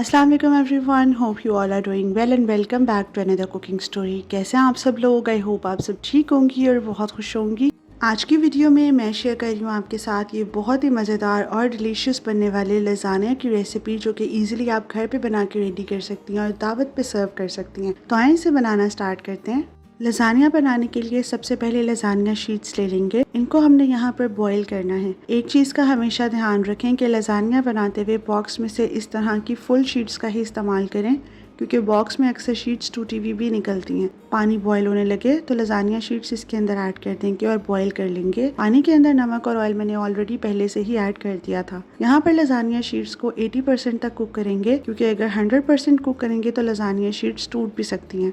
अस्सलाम वालेकुम everyone, hope you all are doing well and welcome back to another cooking story. कैसे हैं आप सब लोग? आई होप आप सब ठीक होंगी और बहुत खुश होंगी। आज की वीडियो में मैं शेयर कर रही हूँ आपके साथ ये बहुत ही मज़ेदार और डिलीशियस बनने वाले लसानिया की रेसिपी, जो कि इजीली आप घर पे बना के रेडी कर सकती हैं और दावत पे सर्व कर सकती हैं। तो आइए इसे बनाना स्टार्ट करते हैं। लसानिया बनाने के लिए सबसे पहले लसानिया शीट्स ले लेंगे। इनको हमने यहाँ पर बॉईल करना है। एक चीज़ का हमेशा ध्यान रखें कि लसानिया बनाते हुए बॉक्स में से इस तरह की फुल शीट्स का ही इस्तेमाल करें, क्योंकि बॉक्स में अक्सर शीट्स टूटी हुई भी निकलती हैं। पानी बॉईल होने लगे तो लसानिया शीट्स इसके अंदर ऐड कर देंगे और बॉईल कर लेंगे। पानी के अंदर नमक और ऑयल मैंने ऑलरेडी पहले से ही ऐड कर दिया था। यहाँ पर लसानिया शीट्स को 80% तक कुक करेंगे, क्योंकि अगर 100% कुक करेंगे तो लसानिया शीट्स टूट भी सकती हैं।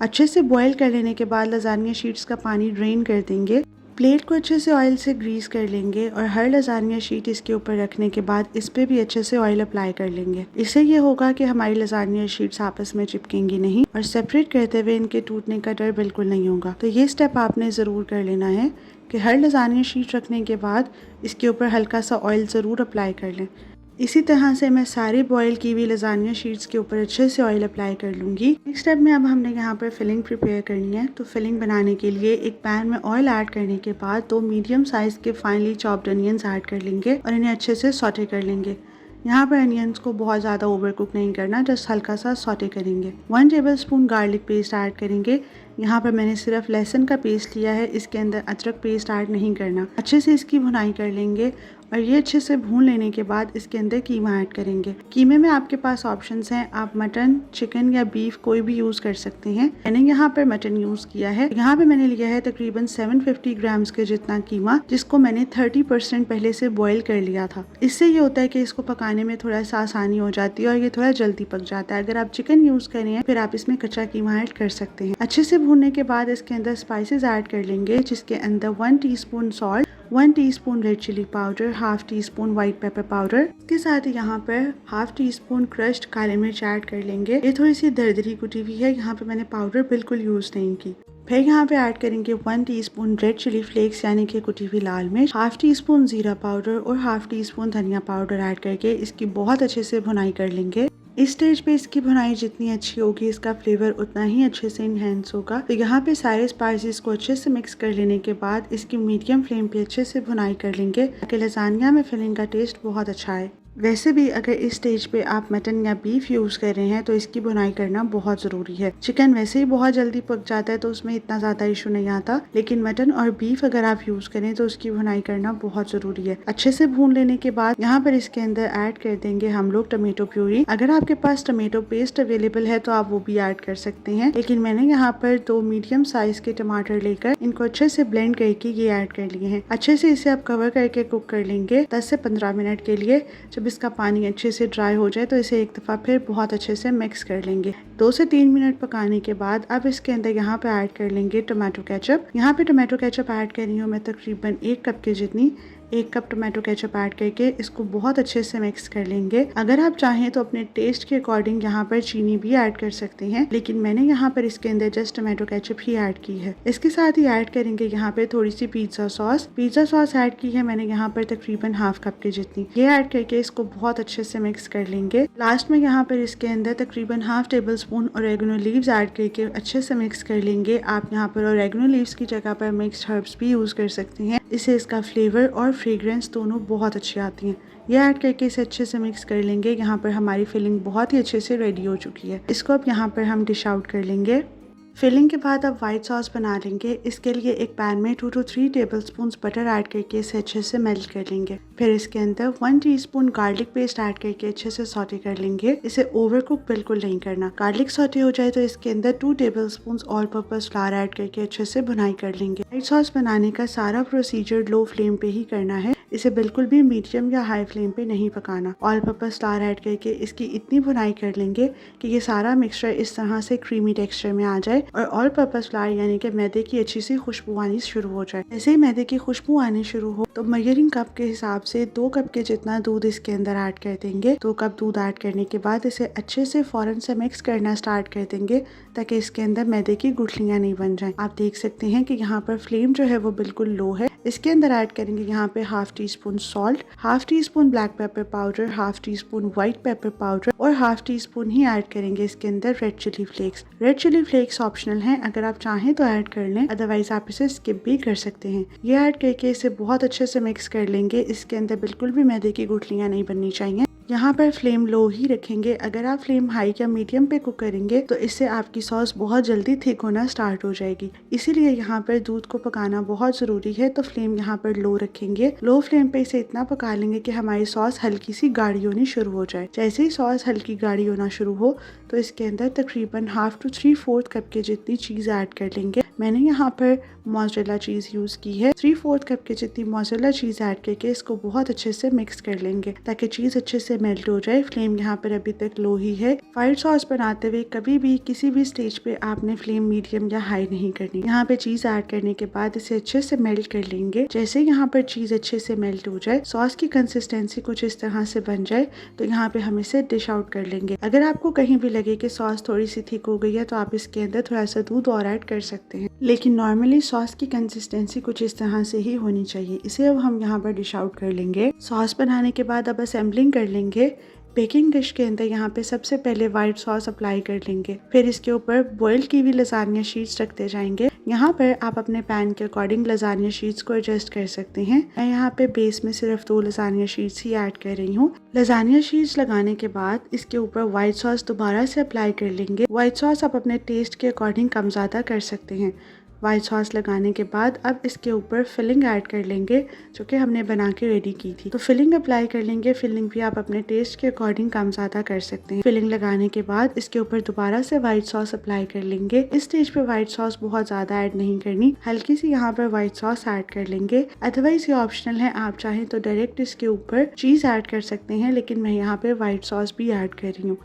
अच्छे से बॉईल कर लेने के बाद लसानिया शीट्स का पानी ड्रेन कर देंगे। प्लेट को अच्छे से ऑयल से ग्रीस कर लेंगे और हर लसानिया शीट इसके ऊपर रखने के बाद इस पे भी अच्छे से ऑयल अप्लाई कर लेंगे। इससे ये होगा कि हमारी लसानिया शीट्स आपस में चिपकेंगी नहीं और सेपरेट करते हुए इनके टूटने का डर बिल्कुल नहीं होगा। तो ये स्टेप आपने ज़रूर कर लेना है कि हर लसानिया शीट रखने के बाद इसके ऊपर हल्का सा ऑयल ज़रूर अप्लाई कर लें। इसी तरह से मैं सारी बॉईल की हुई लसानिया शीट्स के ऊपर अच्छे से ऑयल अप्लाई कर लूँगी। नेक्स्ट स्टेप में अब हमने यहाँ पर फिलिंग प्रिपेयर करनी है। तो फिलिंग बनाने के लिए एक पैन में ऑयल ऐड करने के बाद 2 मीडियम साइज़ के फाइनली चॉप्ड अनियंस ऐड कर लेंगे और इन्हें अच्छे से सॉटे कर लेंगे। यहाँ पर अनियंस को बहुत ज़्यादा ओवर कुक नहीं करना, जस्ट हल्का सा सॉटे करेंगे। 1 टेबलस्पून गार्लिक पेस्ट ऐड करेंगे। यहाँ पर मैंने सिर्फ लहसुन का पेस्ट लिया है, इसके अंदर अदरक पेस्ट ऐड नहीं करना। अच्छे से इसकी भुनाई कर लेंगे और ये अच्छे से भून लेने के बाद इसके अंदर कीमा ऐड करेंगे। कीमे में आपके पास ऑप्शंस हैं, आप मटन, चिकन या बीफ कोई भी यूज़ कर सकते हैं। मैंने यहाँ पर मटन यूज़ किया है। यहाँ पे मैंने लिया है तकरीबन 750 ग्राम्स के जितना कीमा, जिसको मैंने 30% पहले से बॉईल कर लिया था। इससे ये होता है कि इसको पकाने में थोड़ा सा आसानी हो जाती है और ये थोड़ा जल्दी पक जाता है। अगर आप चिकन यूज़ करें फिर आप इसमें कच्चा कीमा ऐड कर सकते हैं। अच्छे से भूनने के बाद इसके अंदर स्पाइसेस ऐड कर लेंगे, जिसके अंदर 1 teaspoon salt, 1 teaspoon red chili powder, half teaspoon white pepper powder. इसके साथ ही यहाँ पर हाफ टी स्पून क्रश्ड काली मिर्च ऐड कर लेंगे। ये थोड़ी सी दरदरी कुटी हुई है, यहाँ पे मैंने पाउडर बिल्कुल यूज नहीं की। फिर यहाँ पे ऐड करेंगे 1 टीस्पून रेड चिली फ्लेक्स यानी कि कुटी हुई लाल मिर्च, हाफ टी स्पून जीरा पाउडर और हाफ टी स्पून धनिया पाउडर ऐड करके इसकी बहुत अच्छे से भुनाई कर लेंगे। इस स्टेज पे इसकी भुनाई जितनी अच्छी होगी इसका फ्लेवर उतना ही अच्छे से इन्हेंस होगा। तो यहाँ पे सारे स्पाइसेस को अच्छे से मिक्स कर लेने के बाद इसकी मीडियम फ्लेम पे अच्छे से भुनाई कर लेंगे, ताकि लसानिया में फिलिंग का टेस्ट बहुत अच्छा आए। वैसे भी अगर इस स्टेज पे आप मटन या बीफ यूज़ कर रहे हैं तो इसकी भुनाई करना बहुत ज़रूरी है। चिकन वैसे ही बहुत जल्दी पक जाता है तो उसमें इतना ज़्यादा इशू नहीं आता, लेकिन मटन और बीफ अगर आप यूज़ करें तो उसकी भुनाई करना बहुत ज़रूरी है। अच्छे से भून लेने के बाद यहाँ पर इसके अंदर ऐड कर देंगे हम लोग टमेटो प्यूरी। अगर आपके पास टमेटो पेस्ट अवेलेबल है तो आप वो भी ऐड कर सकते हैं, लेकिन मैंने यहाँ पर 2 मीडियम साइज के टमाटर लेकर इनको अच्छे से ब्लेंड करके ये ऐड कर लिए हैं। अच्छे से इसे आप कवर करके कुक कर लेंगे 10 से 15 मिनट के लिए। जब इसका पानी अच्छे से ड्राई हो जाए तो इसे एक दफ़ा फिर बहुत अच्छे से मिक्स कर लेंगे। 2 से 3 मिनट पकाने के बाद अब इसके अंदर यहाँ पे ऐड कर लेंगे टमाटो केचप। यहाँ पे टमाटो केचप ऐड कर रही हूँ मैं तकरीबन 1 कप के जितनी। 1 कप टमाटो केचप ऐड करके इसको बहुत अच्छे से मिक्स कर लेंगे। अगर आप चाहें तो अपने टेस्ट के अकॉर्डिंग यहाँ पर चीनी भी ऐड कर सकते हैं, लेकिन मैंने यहाँ पर इसके अंदर जस्ट टमाटो केचप ही ऐड की है। इसके साथ ही ऐड करेंगे यहाँ पे थोड़ी सी pizza sauce. Pizza sauce add की है मैंने यहाँ पर तकरीबन हाफ कप के जितनी। ये ऐड करके इसको बहुत अच्छे से मिक्स कर लेंगे। लास्ट में यहाँ पर इसके अंदर तकरीबन half tablespoon oregano leaves add करके अच्छे से मिक्स कर लेंगे। आप यहाँ पर ओरेगनो लीव्स की जगह पर मिक्स्ड हर्ब्स भी यूज कर सकते हैं, इससे इसका फ्लेवर और फ्रेग्रेंस दोनों बहुत अच्छी आती हैं। ये ऐड करके इसे अच्छे से मिक्स कर लेंगे। यहाँ पर हमारी फिलिंग बहुत ही अच्छे से रेडी हो चुकी है। इसको अब यहाँ पर हम डिश आउट कर लेंगे। फिलिंग के बाद अब व्हाइट सॉस बना लेंगे। इसके लिए एक पैन में 2 to 3 टेबलस्पून बटर ऐड करके इसे अच्छे से मेल्ट कर लेंगे। फिर इसके अंदर 1 टीस्पून गार्लिक पेस्ट ऐड करके अच्छे से सॉटे कर लेंगे। इसे ओवर कुक बिल्कुल नहीं करना। गार्लिक सॉटे हो जाए तो इसके अंदर 2 tablespoon all purpose flower add करके अच्छे से भुनाई कर लेंगे। व्हाइट सॉस बनाने का सारा प्रोसीजर लो फ्लेम पे ही करना है। इसे बिल्कुल भी मीडियम या हाई फ्लेम पे नहीं पकाना। ऑल पर्पस फ्लावर ऐड करके इसकी इतनी भुनाई कर लेंगे कि ये सारा मिक्सचर इस तरह से क्रीमी टेक्सचर में आ जाए और ऑल पर्पस फ्लावर यानी कि मैदे की अच्छी सी खुशबू आनी शुरू हो जाए। जैसे ही मैदे की खुशबू आनी शुरू हो तो मेजरिंग कप के हिसाब से 2 कप के जितना दूध इसके अंदर ऐड कर देंगे। 2 कप दूध ऐड करने के बाद इसे अच्छे से फौरन से मिक्स करना स्टार्ट कर देंगे, ताकि इसके अंदर मैदे की गुठलियां नहीं बन जाएं। आप देख सकते हैं कि यहाँ पर फ्लेम जो है वो बिल्कुल लो है। इसके अंदर ऐड करेंगे यहाँ पे half teaspoon salt, half teaspoon black pepper powder, half teaspoon white pepper powder और हाफ टी स्पून ही ऐड करेंगे इसके अंदर red chili flakes. Red chili flakes optional हैं, अगर आप चाहें तो ऐड कर लें, अदरवाइज आप इसे स्किप भी कर सकते हैं। ये ऐड करके इसे बहुत अच्छे से मिक्स कर लेंगे। इसके अंदर बिल्कुल भी मैदे की गुठलियां नहीं बननी चाहिए। यहाँ पर फ्लेम लो ही रखेंगे। अगर आप फ्लेम हाई या मीडियम पे कुक करेंगे तो इससे आपकी सॉस बहुत जल्दी थिक होना स्टार्ट हो जाएगी। इसीलिए यहाँ पर दूध को पकाना बहुत ज़रूरी है, तो फ्लेम यहाँ पर लो रखेंगे। लो फ्लेम पे इसे इतना पका लेंगे कि हमारी सॉस हल्की सी गाढ़ी होनी शुरू हो जाए। जैसे ही सॉस हल्की गाढ़ी होना शुरू हो तो इसके अंदर तकरीबन 1/2 to 3/4 कप के जितनी चीज़ ऐड कर लेंगे। मैंने यहाँ पर मोज़रेला चीज़ यूज़ की है। 3/4 कप के जितनी मोज़रेला चीज़ ऐड करके इसको बहुत अच्छे से मिक्स कर लेंगे ताकि चीज़ अच्छे से मेल्ट हो जाए। फ्लेम यहाँ पर अभी तक लो ही है। व्हाइट सॉस बनाते हुए कभी भी किसी भी स्टेज पे आपने फ्लेम मीडियम या हाई नहीं करनी। यहाँ पे चीज़ ऐड करने के बाद इसे अच्छे से मेल्ट कर लेंगे। जैसे यहाँ पर चीज़ अच्छे से मेल्ट हो जाए, सॉस की कंसिस्टेंसी कुछ इस तरह से बन जाए तो यहाँ पे हम इसे डिश आउट कर लेंगे। अगर आपको कहीं भी लगे कि सॉस थोड़ी सी थिक हो गई है तो आप इसके अंदर थोड़ा सा दूध और ऐड कर सकते हैं, लेकिन नॉर्मली सॉस की कंसिस्टेंसी कुछ इस तरह से ही होनी चाहिए। इसे अब हम यहाँ पर डिश आउट कर लेंगे। सॉस बनाने के बाद अब असेंबलिंग कर लेंगे। बेकिंग डिश के अंदर यहाँ पे सबसे पहले व्हाइट सॉस अप्लाई कर लेंगे, फिर इसके ऊपर बॉइल्ड की हुई लजानिया शीट्स रखते जाएंगे। यहाँ पर आप अपने पैन के अकॉर्डिंग लजानिया शीट्स को एडजस्ट कर सकते हैं। मैं यहाँ पे बेस में सिर्फ 2 लजानिया शीट्स ही ऐड कर रही हूँ। लजानिया शीट्स लगाने के बाद इसके ऊपर व्हाइट सॉस दोबारा से अप्लाई कर लेंगे। व्हाइट सॉस आप अपने टेस्ट के अकॉर्डिंग कम ज़्यादा कर सकते हैं। व्हाइट सॉस लगाने के बाद अब इसके ऊपर फिलिंग ऐड कर लेंगे जो कि हमने बना के रेडी की थी। तो फिलिंग अप्लाई कर लेंगे। फिलिंग भी आप अपने टेस्ट के अकॉर्डिंग कम ज़्यादा कर सकते हैं। फिलिंग लगाने के बाद इसके ऊपर दोबारा से व्हाइट सॉस अप्लाई कर लेंगे। इस स्टेज पे व्हाइट सॉस बहुत ज़्यादा ऐड नहीं करनी, हल्की सी यहाँ पर व्हाइट सॉस ऐड कर लेंगे। अदरवाइज ये ऑप्शनल है, आप चाहें तो डायरेक्ट इसके ऊपर चीज़ ऐड कर सकते हैं, लेकिन मैं यहाँ पे व्हाइट सॉस भी ऐड कर रही हूँ।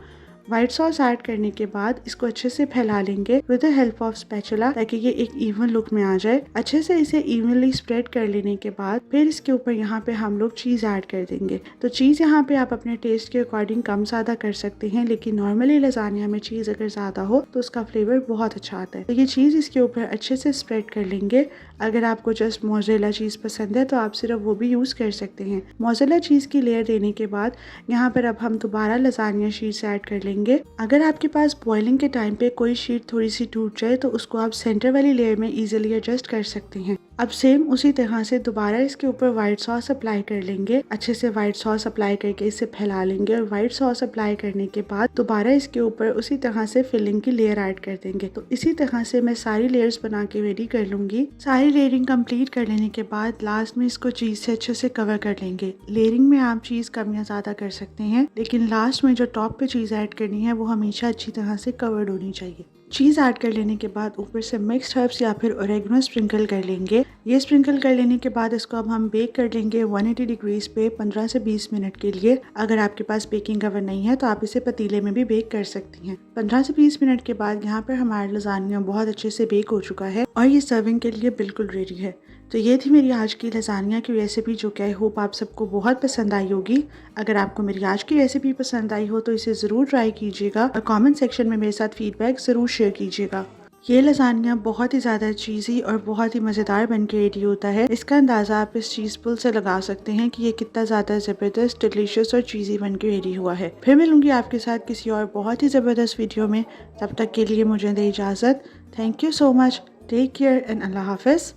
व्हाइट सॉस ऐड करने के बाद इसको अच्छे से फैला लेंगे with the help of spatula ताकि ये एक इवन लुक में आ जाए। अच्छे से इसे इवनली स्प्रेड कर लेने के बाद फिर इसके ऊपर यहाँ पे हम लोग चीज़ ऐड कर देंगे। तो चीज़ यहाँ पे आप अपने टेस्ट के अकॉर्डिंग कम ज़्यादा कर सकते हैं, लेकिन नॉर्मली लजानिया में चीज़ अगर ज़्यादा हो तो उसका फ्लेवर बहुत अच्छा आता है। तो ये चीज़ इसके ऊपर अच्छे से स्प्रेड कर लेंगे। अगर आपको जस्ट मोज़रेला चीज़ पसंद है तो आप सिर्फ वो भी यूज़ कर सकते हैं। मोज़रेला चीज़ की लेयर देने के बाद यहाँ पर अब हम दोबारा लजानिया शीट्स ऐड कर लेंगे। अगर आपके पास बॉइलिंग के टाइम पे कोई शीट थोड़ी सी टूट जाए तो उसको आप सेंटर वाली लेयर में इजीली एडजस्ट कर सकते हैं। अब सेम उसी तरह से दोबारा इसके ऊपर व्हाइट सॉस अप्लाई कर लेंगे। अच्छे से व्हाइट सॉस अप्लाई करके इसे फैला लेंगे और व्हाइट सॉस अप्लाई करने के बाद दोबारा इसके ऊपर उसी तरह से फिलिंग की लेयर ऐड कर देंगे। तो इसी तरह से मैं सारी लेयर्स बना के रेडी कर लूंगी। सारी लेयरिंग कंप्लीट कर लेने के बाद लास्ट में इसको चीज से अच्छे से कवर कर लेंगे। लेयरिंग में आप चीज कम या ज्यादा कर सकते हैं, लेकिन लास्ट में जो टॉप पे चीज ऐड करनी है वो हमेशा अच्छी तरह से कवर्ड होनी चाहिए। चीज़ ऐड कर लेने के बाद ऊपर से मिक्स्ड हर्ब्स या फिर ओरेगनो स्प्रिंकल कर लेंगे। ये स्प्रिंकल कर लेने के बाद इसको अब हम बेक कर लेंगे 180 डिग्रीज पे 15 से 20 मिनट के लिए। अगर आपके पास बेकिंग ओवन नहीं है तो आप इसे पतीले में भी बेक कर सकती हैं। 15 से 20 मिनट के बाद यहाँ पर हमारा लजानिया बहुत अच्छे से बेक हो चुका है और ये सर्विंग के लिए बिल्कुल रेडी है। तो ये थी मेरी आज की लजानिया की रेसिपी, जो कि आई होप आप सबको बहुत पसंद आई होगी। अगर आपको मेरी आज की रेसिपी पसंद आई हो तो इसे ज़रूर ट्राई कीजिएगा और कमेंट सेक्शन में मेरे साथ फीडबैक ज़रूर शेयर कीजिएगा। ये लजानिया बहुत ही ज़्यादा चीज़ी और बहुत ही मज़ेदार बन के रेडी होता है। इसका अंदाज़ा आप इस चीज़ पुल से लगा सकते हैं कि ये कितना ज़्यादा ज़बरदस्त, डिलीशियस और चीज़ी बन के रेडी हुआ है। फिर मिलूंगी आपके साथ किसी और बहुत ही ज़बरदस्त वीडियो में। तब तक के लिए मुझे दे इजाज़त। Thank you so much. Take care and अल्लाह हाफ़िज़।